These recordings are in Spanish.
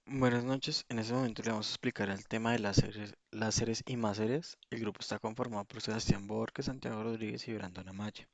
Buenas noches, en este momento le vamos a explicar el tema de láseres y máseres. El grupo está conformado por Sebastián Borges, Santiago Rodríguez y Brandon Amaya.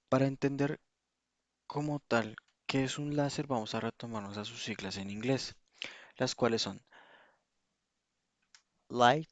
Para entender como tal qué es un láser, vamos a retomarnos a sus siglas en inglés, las cuales son Light,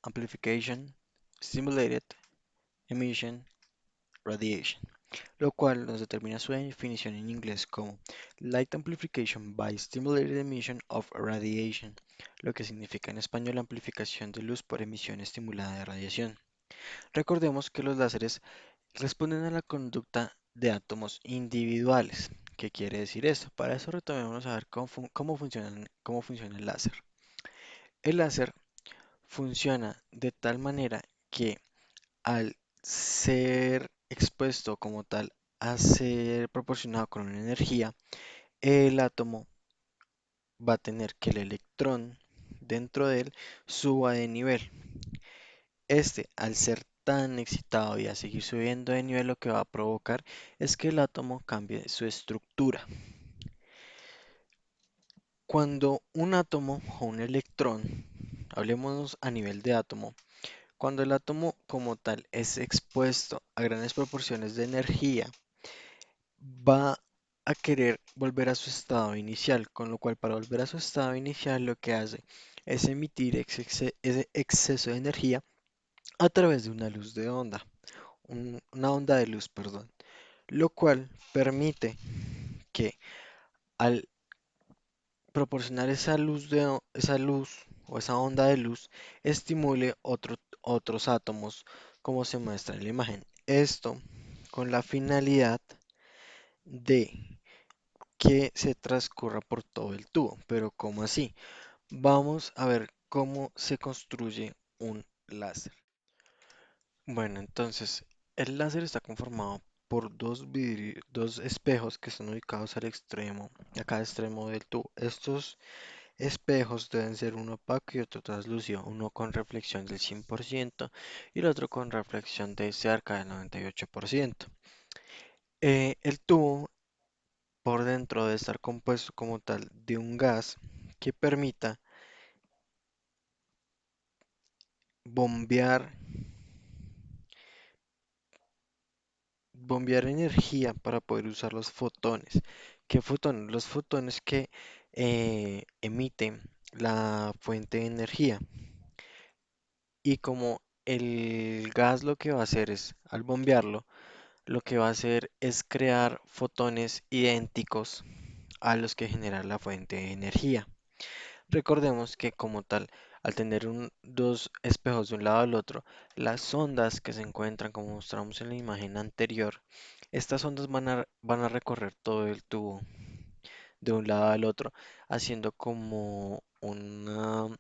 Amplification, Stimulated, Emission, Radiation, lo cual nos determina su definición en inglés como Light Amplification by Stimulated Emission of Radiation, lo que significa en español amplificación de luz por emisión estimulada de radiación. Recordemos que los láseres responden a la conducta de átomos individuales. ¿Qué quiere decir esto? Para eso retomemos a ver cómo funciona el láser. El láser funciona de tal manera que al ser expuesto como tal a ser proporcionado con una energía, el átomo va a tener que el electrón dentro de él suba de nivel. Al ser tan excitado y a seguir subiendo de nivel, lo que va a provocar es que el átomo cambie su estructura. Cuando un átomo o un electrón, hablemos a nivel de átomo, cuando el átomo como tal es expuesto a grandes proporciones de energía, va a querer volver a su estado inicial, con lo cual para volver a su estado inicial lo que hace es emitir ese exceso de energía a través de una luz de onda, una onda de luz, perdón, lo cual permite que al proporcionar esa luz o esa onda de luz estimule otros átomos como se muestra en la imagen. Esto con la finalidad de que se transcurra por todo el tubo. Pero ¿cómo así? Vamos a ver cómo se construye un láser. Bueno, entonces el láser está conformado por dos espejos que están ubicados al extremo, a cada extremo del tubo. Estos espejos deben ser uno opaco y otro translúcido, uno con reflexión del 100% y el otro con reflexión de cerca del 98%. El tubo por dentro debe estar compuesto como tal de un gas que permita bombear, bombear energía para poder usar los fotones. ¿Qué fotones? Los fotones que emiten la fuente de energía. Y como el gas lo que va a hacer es, al bombearlo, lo que va a hacer es crear fotones idénticos a los que genera la fuente de energía. Recordemos que como tal, al tener dos espejos de un lado al otro, las ondas que se encuentran, como mostramos en la imagen anterior, estas ondas van a recorrer todo el tubo de un lado al otro, haciendo como una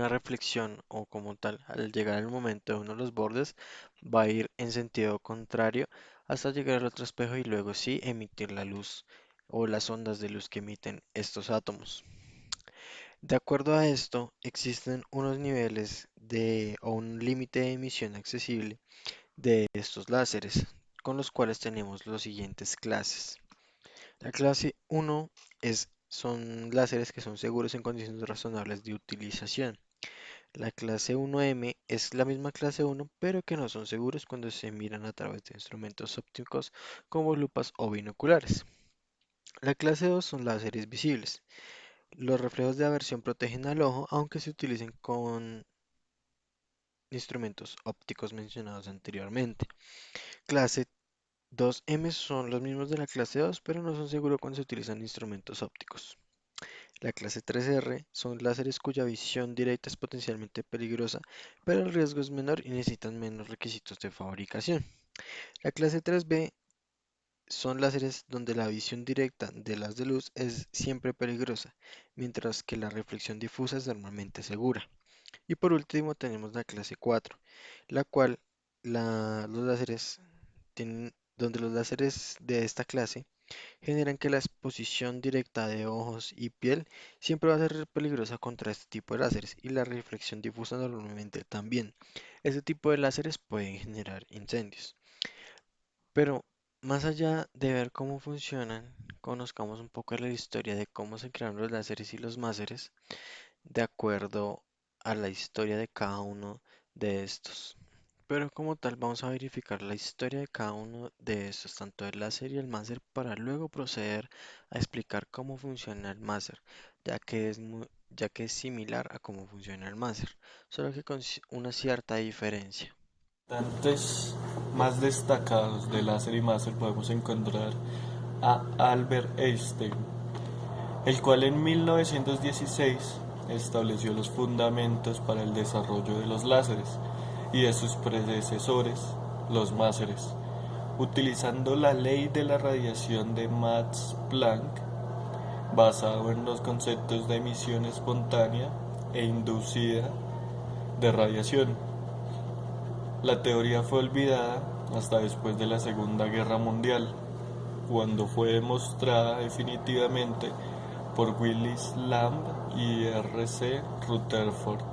reflexión o como tal, al llegar el momento de uno de los bordes, va a ir en sentido contrario hasta llegar al otro espejo y luego sí emitir la luz o las ondas de luz que emiten estos átomos. De acuerdo a esto, existen unos niveles o un límite de emisión accesible de estos láseres, con los cuales tenemos las siguientes clases. La clase 1 son láseres que son seguros en condiciones razonables de utilización. La clase 1M es la misma clase 1, pero que no son seguros cuando se miran a través de instrumentos ópticos como lupas o binoculares. La clase 2 son láseres visibles. Los reflejos de aversión protegen al ojo, aunque se utilicen con instrumentos ópticos mencionados anteriormente. Clase 2M son los mismos de la clase 2, pero no son seguros cuando se utilizan instrumentos ópticos. La clase 3R son láseres cuya visión directa es potencialmente peligrosa, pero el riesgo es menor y necesitan menos requisitos de fabricación. La clase 3B son láseres donde la visión directa de las de luz es siempre peligrosa, mientras que la reflexión difusa es normalmente segura. Y por último tenemos la clase 4, la cual los láseres donde los láseres de esta clase generan que la exposición directa de ojos y piel siempre va a ser peligrosa contra este tipo de láseres y la reflexión difusa normalmente también. Este tipo de láseres pueden generar incendios. Pero Más allá de ver cómo funcionan, conozcamos un poco la historia de cómo se crearon los láseres y los máseres de acuerdo a la historia de cada uno de estos. Pero como tal vamos a verificar la historia de cada uno de estos, tanto el láser y el máser, para luego proceder a explicar cómo funciona el máser, ya que es similar a cómo funciona el máser, solo que con una cierta diferencia. Representantes más destacados de láser y máser podemos encontrar a Albert Einstein, el cual en 1916 estableció los fundamentos para el desarrollo de los láseres y de sus predecesores, los máseres, utilizando la ley de la radiación de Max Planck, basado en los conceptos de emisión espontánea e inducida de radiación. La teoría fue olvidada hasta después de la Segunda Guerra Mundial, cuando fue demostrada definitivamente por Willis Lamb y R. C. Rutherford.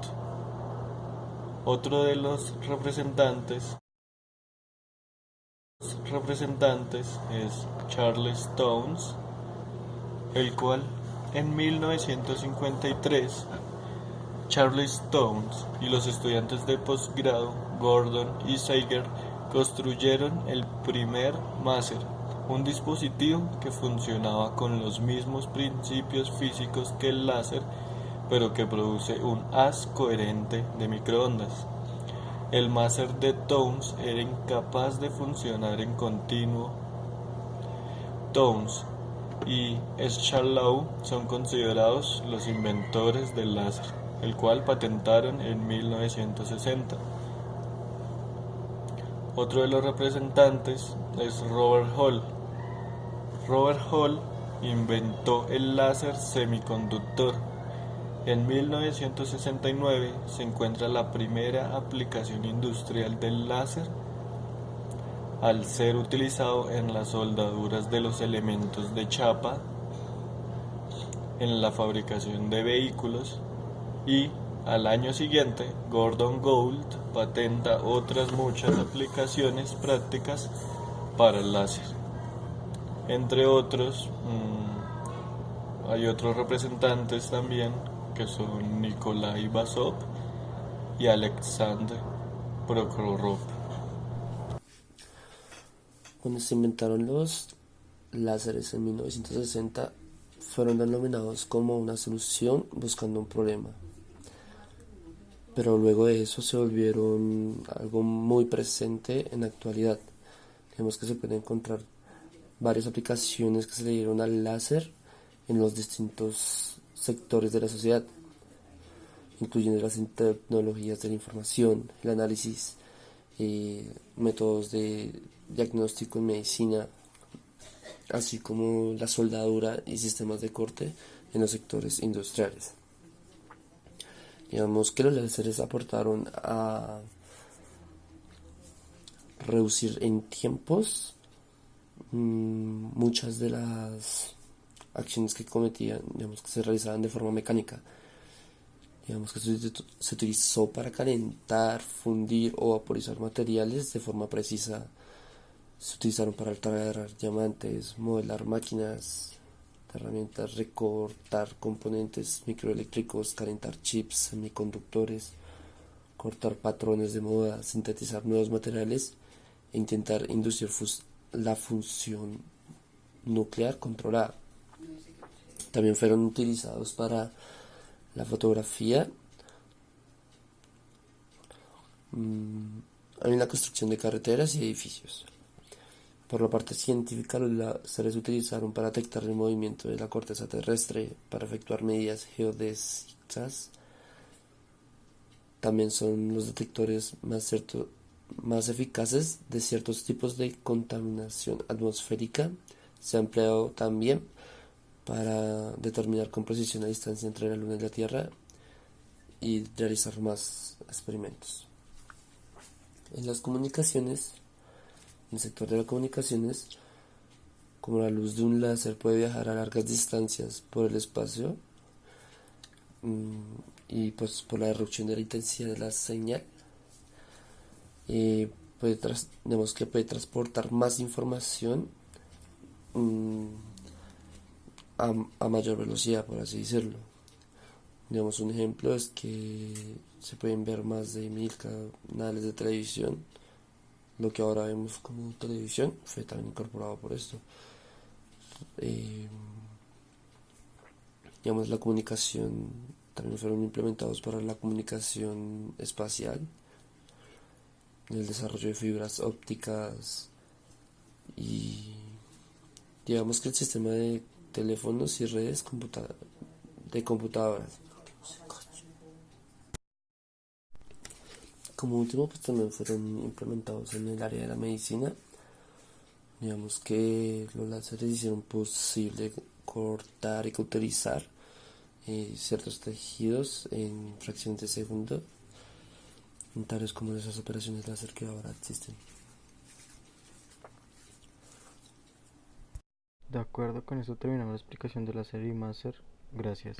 Otro de los representantes es Charles Townes, el cual en 1953 Charles Townes y los estudiantes de posgrado Gordon y Sager construyeron el primer máser, un dispositivo que funcionaba con los mismos principios físicos que el láser, pero que produce un haz coherente de microondas. El máser de Townes era incapaz de funcionar en continuo. Townes y Scharlau son considerados los inventores del láser, el cual patentaron en 1960. Otro de los representantes es Robert Hall. Robert Hall inventó el láser semiconductor. En 1969 se encuentra la primera aplicación industrial del láser al ser utilizado en las soldaduras de los elementos de chapa en la fabricación de vehículos y al año siguiente Gordon Gould patenta otras muchas aplicaciones prácticas para el láser. Entre otros, hay otros representantes también que son Nikolai Basov y Alexander Prokhorov. Cuando se inventaron los láseres en 1960, fueron denominados como una solución buscando un problema. Pero luego de eso se volvieron algo muy presente en la actualidad. Vemos que se pueden encontrar varias aplicaciones que se le dieron al láser en los distintos sectores de la sociedad, incluyendo las tecnologías de la información, el análisis, métodos de diagnóstico en medicina, así como la soldadura y sistemas de corte en los sectores industriales. Digamos que los láseres aportaron a reducir en tiempos muchas de las acciones que cometían, digamos que se realizaban de forma mecánica. Digamos que se utilizó para calentar, fundir o vaporizar materiales de forma precisa. Se utilizaron para alterar diamantes, modelar máquinas, herramientas, recortar componentes microeléctricos, calentar chips, semiconductores, cortar patrones de moda, sintetizar nuevos materiales e intentar inducir la función nuclear controlada. También fueron utilizados para la fotografía, en la construcción de carreteras y edificios. Por la parte científica, los láseres se utilizaron para detectar el movimiento de la corteza terrestre, para efectuar medidas geodésicas. También son los detectores más eficaces de ciertos tipos de contaminación atmosférica. Se ha empleado también para determinar con precisión la distancia entre la Luna y la Tierra y realizar más experimentos. En las comunicaciones, en el sector de las comunicaciones, como la luz de un láser puede viajar a largas distancias por el espacio, y pues por la reducción de la intensidad de la señal, digamos que puede transportar más información mm, a mayor velocidad, por así decirlo. Digamos, un ejemplo es que se pueden ver más de 1000 canales de televisión. Lo que ahora vemos como televisión fue también incorporado por esto. Eh, digamos, la comunicación también fueron implementados para la comunicación espacial, el desarrollo de fibras ópticas y digamos que el sistema de teléfonos y redes de computadoras. Como último, pues también fueron implementados en el área de la medicina. Digamos que los láseres hicieron posible cortar y cauterizar ciertos tejidos en fracciones de segundo, en tales como esas operaciones láser que ahora existen. De acuerdo, con eso terminamos la explicación de la serie Master. Gracias.